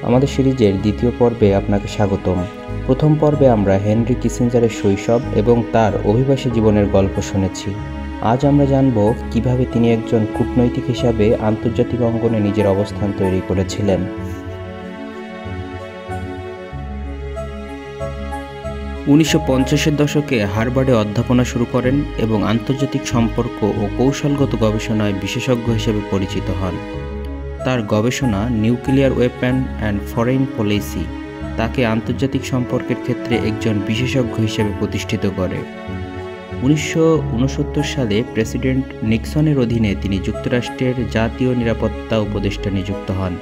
আমাদের সিরিজের দ্বিতীয় পর্বে আপনাকে স্বাগতম। প্রথম পর্বে আমরা হেনরি কিসিঞ্জারের শৈশব এবং তার অভিবাসী জীবনের গল্প শুনেছি। আজ আমরা জানব কিভাবে তিনি একজন কূটনৈতিক হিসাবে আন্তর্জাতিক অঙ্গনে নিজের অবস্থান তৈরি করেছিলেন। 1950-এর দশকে হার্ভার্ডে অধ্যাপনা শুরু করেন এবং আন্তর্জাতিক সম্পর্ক ও কৌশলগত গবেষণায় বিশেষজ্ঞ হিসেবে পরিচিত হন। তার গবেষণা nuclear weapon and foreign policy তাকে আন্তর্জাতিক সম্পর্কের ক্ষেত্রে একজন বিশেষজ্ঞ হিসেবে প্রতিষ্ঠিত করে। 1969 সালে প্রেসিডেন্ট নিক্সনের অধীনে তিনি যুক্তরাষ্ট্রের জাতীয় নিরাপত্তা উপদেষ্টা নিযুক্ত হন।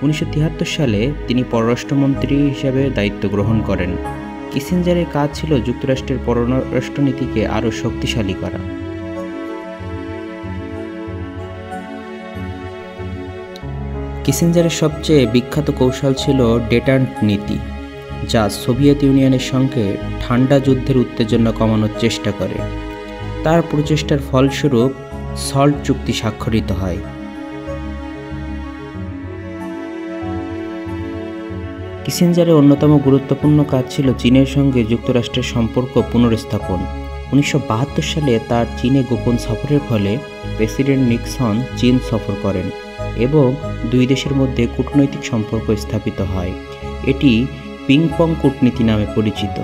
1973 সালে তিনি পররাষ্ট্রমন্ত্রী হিসেবে দায়িত্ব গ্রহণ করেন। কিসিঞ্জারের কাজ ছিল যুক্তরাষ্ট্রের পররাষ্ট্রনীতিকে আরও শক্তিশালী করা। কিসিঞ্জারের সবচেয়ে বিখ্যাত কৌশল ছিল ডেটান্ট নীতি, যা সোভিয়েত ইউনিয়নের সঙ্গে ঠান্ডা যুদ্ধের উত্তেজনা কমানোর চেষ্টা করে। তার প্রচেষ্টার ফলস্বরূপ সল্ট চুক্তি স্বাক্ষরিত হয়। কিসিঞ্জারের অন্যতম গুরুত্বপূর্ণ কাজ ছিল চীনের সঙ্গে যুক্তরাষ্ট্রের সম্পর্ক পুনর্স্থাপন। 1972 সালে তার চীনে গোপন সফরের ফলে প্রেসিডেন্ট নিক্সন চীন সফর করেন এবং দুই দেশের মধ্যে কূটনৈতিক সম্পর্ক স্থাপিত হয়। এটি পিং-পং কূটনীতি নামে পরিচিত।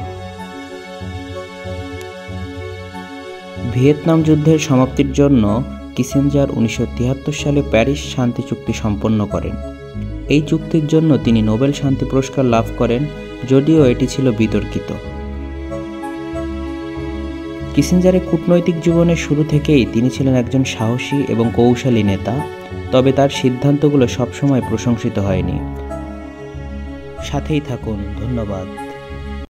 ভিয়েতনাম যুদ্ধের সমাপ্তির জন্য কিসিঞ্জার 1973 সালে প্যারিস শান্তি চুক্তি সম্পন্ন করেন। এই চুক্তির জন্য তিনি নোবেল শান্তি পুরস্কার লাভ করেন, যদিও এটি ছিল বিতর্কিত। কিসিঞ্জারের কূটনৈতিক জীবনের শুরু থেকেই তিনি ছিলেন একজন সাহসী এবং কৌশলী নেতা, তবে তার সিদ্ধান্তগুলো সবসময় প্রশংসিত হয়নি। সাথেই থাকুন। ধন্যবাদ।